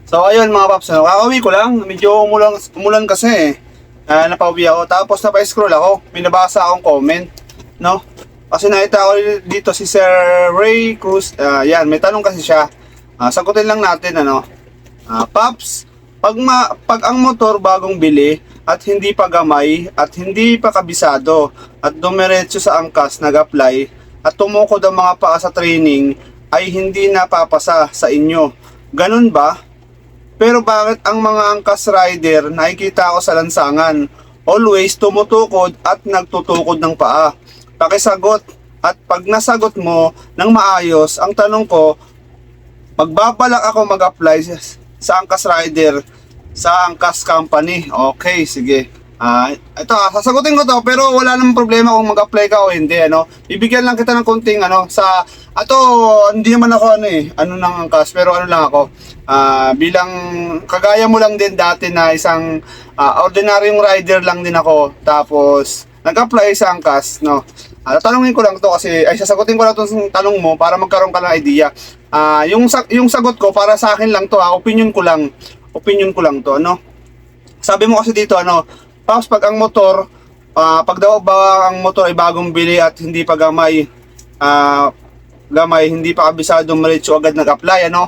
So ayun mga paps, kakauwi ko lang. Medyo umulan kasi napauwi ako. Tapos napa-scroll ako. May nabasa akong comment, no? Kasi nakita ko dito si Sir Ray Cruz. Yan, may tanong kasi siya. Sagutin lang natin, ano? Paps, pag ang motor bagong bili at hindi pa gamay at hindi pa kabisado at dumiretso sa angkas nag-apply at tumukod ang mga paa sa training ay hindi napapasa sa inyo. Ganun ba? Pero bakit ang mga angkas rider nakikita ko sa lansangan, always tumutukod at nagtutukod ng paa? Pakisagot, at pag nasagot mo ng maayos, ang tanong ko, magbabalak ako mag-apply sa angkas rider sa angkas company. Okay, sige. Ito, sasagutin ko to, pero wala namang problema kung mag-apply ka o hindi, ano. Bibigyan lang kita ng konting hindi naman ako ng angkas, pero ano lang ako, bilang kagaya mo lang din dati na isang ordinaryong rider lang din ako, tapos nag-apply sa angkas, no. Tatanungin ko lang to kasi, sasagutin ko lang itong tanong mo para magkaroon ka ng idea. Yung sagot ko, para sa akin lang to, opinion ko lang to, ano. Sabi mo kasi dito, tapos pag ang motor, pag daw ba ang motor ay bagong bili at hindi pa gamay, hindi pa kabisado, diretso agad nag-apply, ano?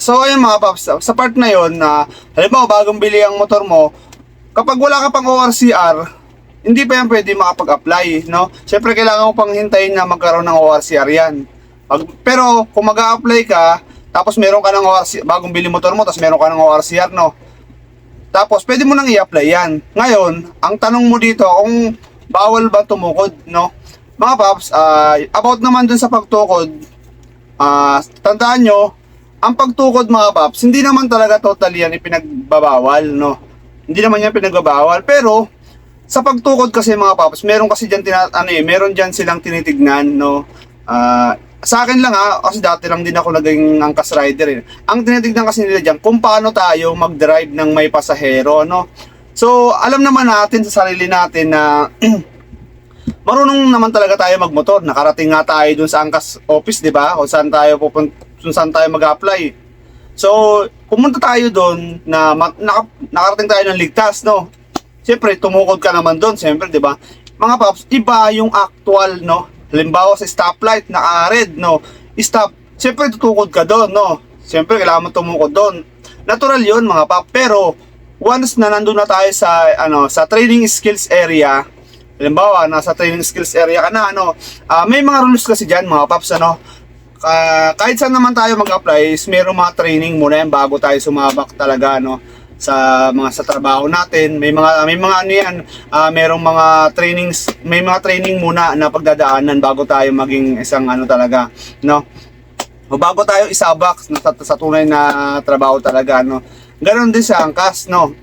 So ayun mga paps, sa part na yun, halimbawa bagong bili ang motor mo, kapag wala ka pang ORCR, hindi pa yan pwede makapag-apply, no? Siyempre kailangan mo pang hintayin na magkaroon ng ORCR yan. Pero kung mag-a-apply ka, tapos meron ka ng ORCR, bagong bili motor mo, tapos meron ka ng ORCR, no? Tapos, pwede mo nang i-apply yan. Ngayon, ang tanong mo dito, kung bawal ba tumukod, no? Mga paps, about naman dun sa pagtukod, tandaan nyo, ang pagtukod mga paps, hindi naman talaga totally yan ipinagbabawal, no? Hindi naman yan pinagbabawal, pero, sa pagtukod kasi mga paps, meron kasi dyan, meron dyan silang tinitignan, no? Sa akin lang kasi dati lang din ako naging angkas rider. Ang tinitignan kasi nila dyan, kung paano tayo mag-drive ng may pasahero, no? So, alam naman natin sa sarili natin na marunong naman talaga tayo magmotor. Nakarating nga tayo dun sa angkas office, di ba? O saan tayo mag-apply. So, pumunta tayo dun na nakarating tayo ng ligtas, no? Siyempre, tumukod ka naman dun, siyempre, di ba? Mga paps, iba yung actual, no? Halimbawa sa stoplight, naka-red, no? Stop. Siyempre, tutukod ka doon, no? Siyempre, kailangan mo tumukod doon. Natural yun, mga pap. Pero, once na nandun na tayo sa training skills area, halimbawa, nasa training skills area ka na, may mga rules kasi dyan, mga paps, kahit saan naman tayo mag-apply, mayroong mga training muna yan bago tayo sumabak talaga, sa trabaho natin. May mga merong mga trainings, may mga training muna na pagdadaanan bago tayo maging isang talaga, no? O bago tayo isabak sa tunay na trabaho talaga, no? Ganon din sa angkas, no?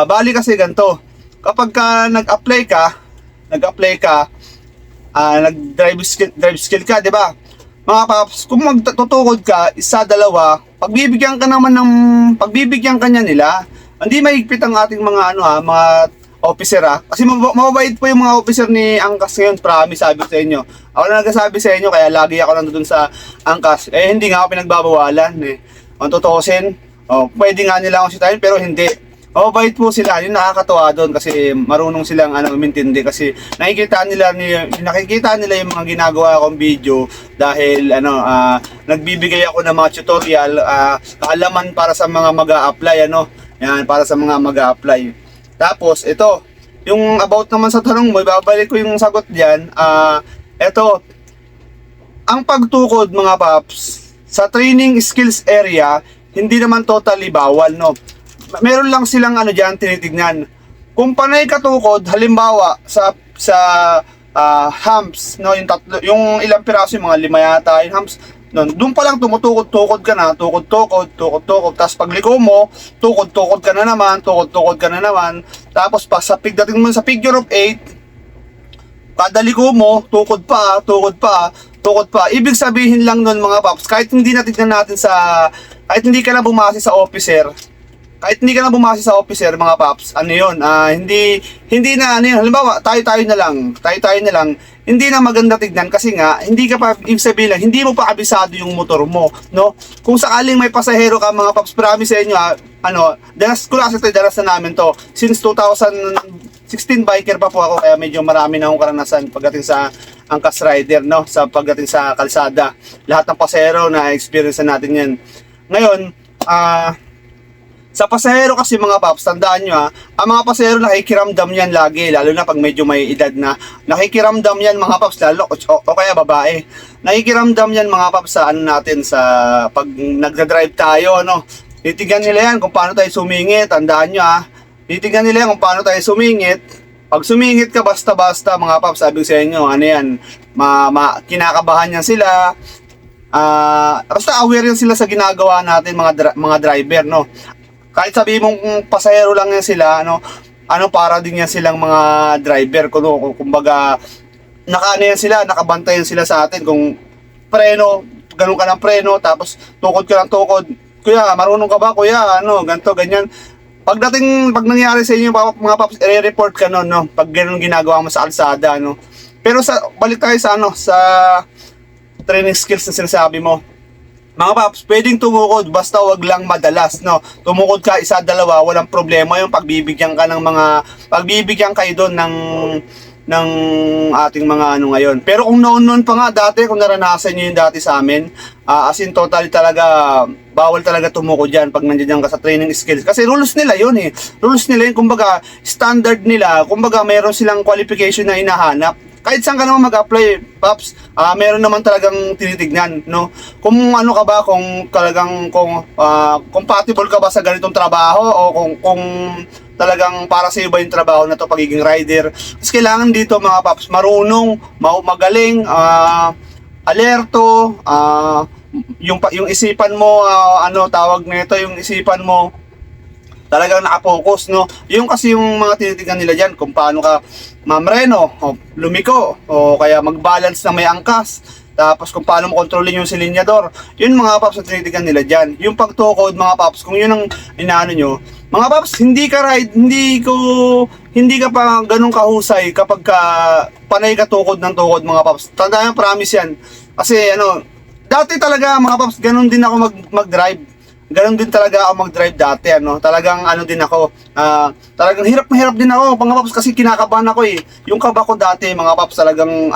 Bali kasi ganito, kapag nag-apply ka, nag-drive skill ka, di ba? Mga paps, kung magtutukod ka, isa, dalawa, pagbibigyan ka niya nila. Hindi mahigpit ang ating mga mga officer kasi mababait po yung mga officer ni Angkas ngayon, promise, sabi ko sa inyo. Ako na nagsasabi sa inyo, kaya lagi ako nandun sa Angkas. Hindi nga ako pinagbabawalan Ang tutusin, pwede nga nila akong sitahin, pero hindi. Mababait po sila, yung nakakatuwa doon kasi marunong silang umintindi kasi nakikita nila yung mga ginagawa kong video dahil nagbibigay ako ng mga tutorial, kaalaman para sa mga mag-a-apply, yan, para sa mga mag-a-apply. Tapos ito, yung about naman sa tanong mo, ibabalik ko yung sagot diyan. Ito, ang pagtukod mga paps sa training skills area, hindi naman totally bawal, no? Meron lang silang diyan tinitignan. Kung panay katukod, halimbawa sa humps, no, yung ilang piraso, yung mga 5 yata yung humps, doon pa lang tumutukod-tukod ka na, tukod-tukod, tapos pagliko mo, tukod-tukod ka na naman, tapos pagdating mo sa figure of 8, kada liko mo, tukod pa. Ibig sabihin lang nun mga paps, kahit hindi natignan natin kahit hindi ka na bumase sa officer, kahit hindi ka na bumase sa officer mga paps, ano yun, hindi na ano yun, halimbawa, tayo na lang, hindi na maganda tignan kasi nga, hindi ka pa, ibig sabihin lang, hindi mo pa kabisado yung motor mo, no? Kung sakaling may pasahero ka mga paps, promise sa inyo danas na namin to, since 2016 biker pa po ako, kaya medyo marami na akong karanasan pagdating sa angkas rider, no? Sa pagdating sa kalsada, lahat ng pasahero na experience natin yan. Ngayon, sa pasahero kasi mga paps, tandaan nyo ang mga pasahero nakikiramdam yan lagi, lalo na pag medyo may edad na, nakikiramdam yan mga paps, lalo o kaya babae, nakikiramdam yan mga paps sa ano natin, sa pag nagdadrive tayo, no? Titignan nila yan kung paano tayo sumingit, tandaan nyo titignan nila yan kung paano tayo sumingit. Pag sumingit ka basta-basta mga paps, sabi ko sa inyo, ano yan, kinakabahan yan sila. Basta aware yan sila sa ginagawa natin mga driver, no? Kahit sabi mong pasahero lang yan sila, para din yan silang mga driver, kumbaga yan sila, nakabantayan sila sa atin. Kung preno, ganun ka ng preno, tapos tukod ka ng tukod, kuya, marunong ka ba kuya, ganito, ganyan. Pag nangyari sa inyo mga paps, i-report ka nun, no? Pag ganun ginagawa mo sa kalsada, no? Pero balik tayo sa sa training skills na sinasabi mo. Mga paps, pwedeng tumukod, basta wag lang madalas, no? Tumukod ka isa, dalawa, walang problema yung pagbibigyan kayo doon ng ating mga ngayon. Pero kung noon pa nga dati, kung naranasan nyo yung dati sa amin, as in totally talaga, bawal talaga tumukod dyan pag nandiyan ka sa training skills. Kasi rules nila yun Rules nila yun, kumbaga, standard nila, kumbaga, meron silang qualification na hinahanap. Kahit saan ka naman mag-apply, paps, meron naman talagang tinitignan, no? Kung ano ka ba, kung talagang compatible ka ba sa ganitong trabaho, o kung talagang para sa iyo ba yung trabaho na to, pagiging rider. Kasi kailangan dito mga paps, marunong, magaling, alerto, yung isipan mo, tawag nito, yung isipan mo talagang nakapokus, no? Yung kasi yung mga tinitingnan nila dyan, kung paano ka mamreno, o lumiko, o kaya mag-balance na may angkas, tapos kung paano mo kontrolin yung silinyador. Yun mga paps na tinitingnan nila dyan. Yung pagtukod mga paps, kung yun ang inaano nyo, mga paps, hindi ka pa ganun kahusay kapag panay ka tukod ng tukod mga paps. Tandaan, promise yan. Kasi dati talaga mga paps, ganun din ako mag-drive. Ganon din talaga ako mag-drive dati, Talagang din ako, talagang hirap na hirap din ako, mga paps, kasi kinakabahan ako Yung kaba ko dati, mga paps, talagang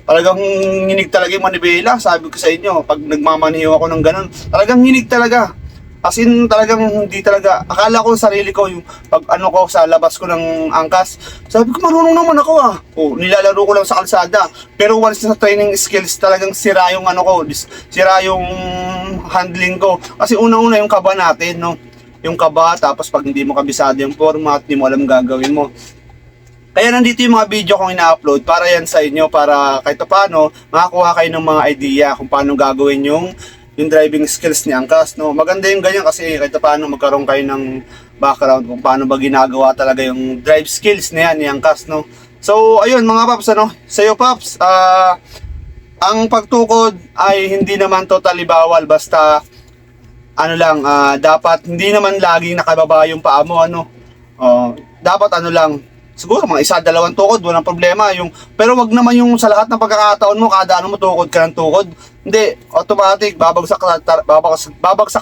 talagang nginig talaga yung manibela, sabi ko sa inyo, pag nagmamaniho ako ng ganon, talagang nginig talaga. As in, talagang hindi talaga, akala ko sarili ko, yung pag ko sa labas ko ng angkas, sabi ko marunong naman ako nilalaro ko lang sa kalsada. Pero once sa training skills, talagang sira yung sira yung handling ko. Kasi una-una yung kaba natin, no? Yung kaba, tapos pag hindi mo kabisado yung format, hindi mo alam gagawin mo. Kaya nandito yung mga video kong ina-upload para yan sa inyo, para kahit paano makakuha kayo ng mga idea kung paano gagawin yung driving skills ni angkas, no? Maganda yung ganyan kasi kahit paano magkaroon kayo ng background kung paano ba ginagawa talaga yung drive skills na yan ni angkas, no? So ayun mga paps, sa'yo paps, ang pagtukod ay hindi naman totally bawal, basta dapat hindi naman laging nakababa yung paa mo, dapat lang, siguro mga isa, dalawang tukod, walang problema. Pero wag naman yung sa lahat ng pagkakataon mo, kada mo tukod ka ng tukod. Hindi, automatic, babagsak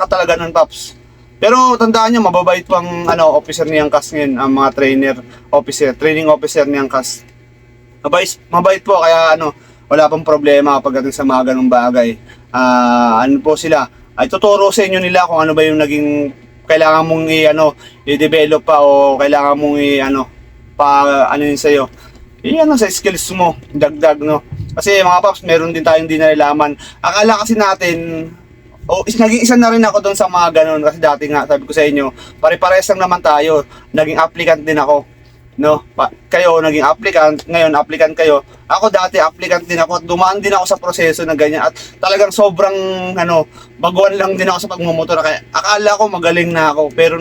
ka talaga nun, paps. Pero tandaan nyo, mababait pang officer ni angkas ngayon, ang mga training officer ni angkas. Mabait po, kaya wala pang problema pagdating sa mga ganung bagay. Po sila, ay tuturo sa inyo nila kung ano ba yung naging kailangan mong i-develop pa, o kailangan mong yun sa'yo. Sa skills mo, dagdag, no? Kasi mga paps, meron din tayong di nalalaman. Akala kasi natin, naging isa na rin ako doon sa mga ganun. Kasi dati nga, sabi ko sa inyo, pare-pares lang naman tayo. Naging applicant din ako, no? Kayo, naging applicant, ngayon applicant kayo. Ako dati, applicant din ako, at dumaan din ako sa proseso na ganyan. At talagang sobrang, baguhan lang din ako sa pagmumotor. Kaya akala ko magaling na ako. Pero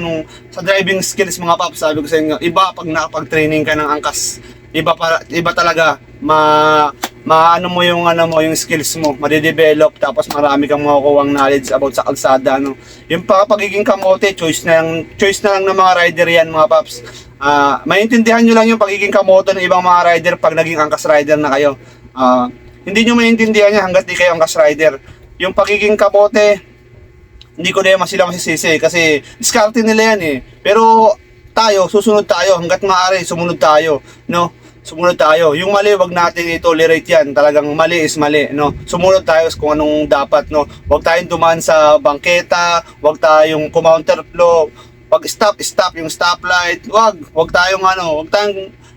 sa driving skills mga paps, sabi ko sa inyo, iba pag nakapag-training ka ng angkas. Iba talaga, maano mo yung ano mo, yung skills mo, made-develop, tapos marami kang makukuha knowledge about sa kalsada, ano. Yung pagiging kamote, choice na lang ng mga rider yan, mga paps. Maintindihan nyo lang yung pagiging kamote ng ibang mga rider pag naging angkas rider na kayo. Hindi nyo maintindihan yan hanggat di kayo angkas rider. Yung pagiging kamote, hindi ko na sila masisisi kasi diskarte nila yan eh. Pero tayo, susunod tayo hanggat maaari, sumunod tayo, no? Sumunod tayo. Yung mali, wag natin i-tolerate yan. Talagang mali is mali, no? Sumunod tayo kung anong dapat, no? Wag tayong dumaan sa bangketa, wag tayong counterflow, pag stop yung stoplight. Wag tayong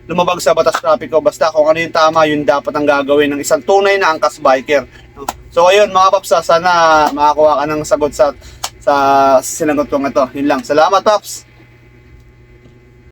lumabag sa batas trapiko. Basta kung ano yung tama, yun dapat ang gagawin ng isang tunay na angkas biker, no? So ayun mga paps, sana makakuha ka ng sagot sa sinagot ko nga to. Yun lang. Salamat paps.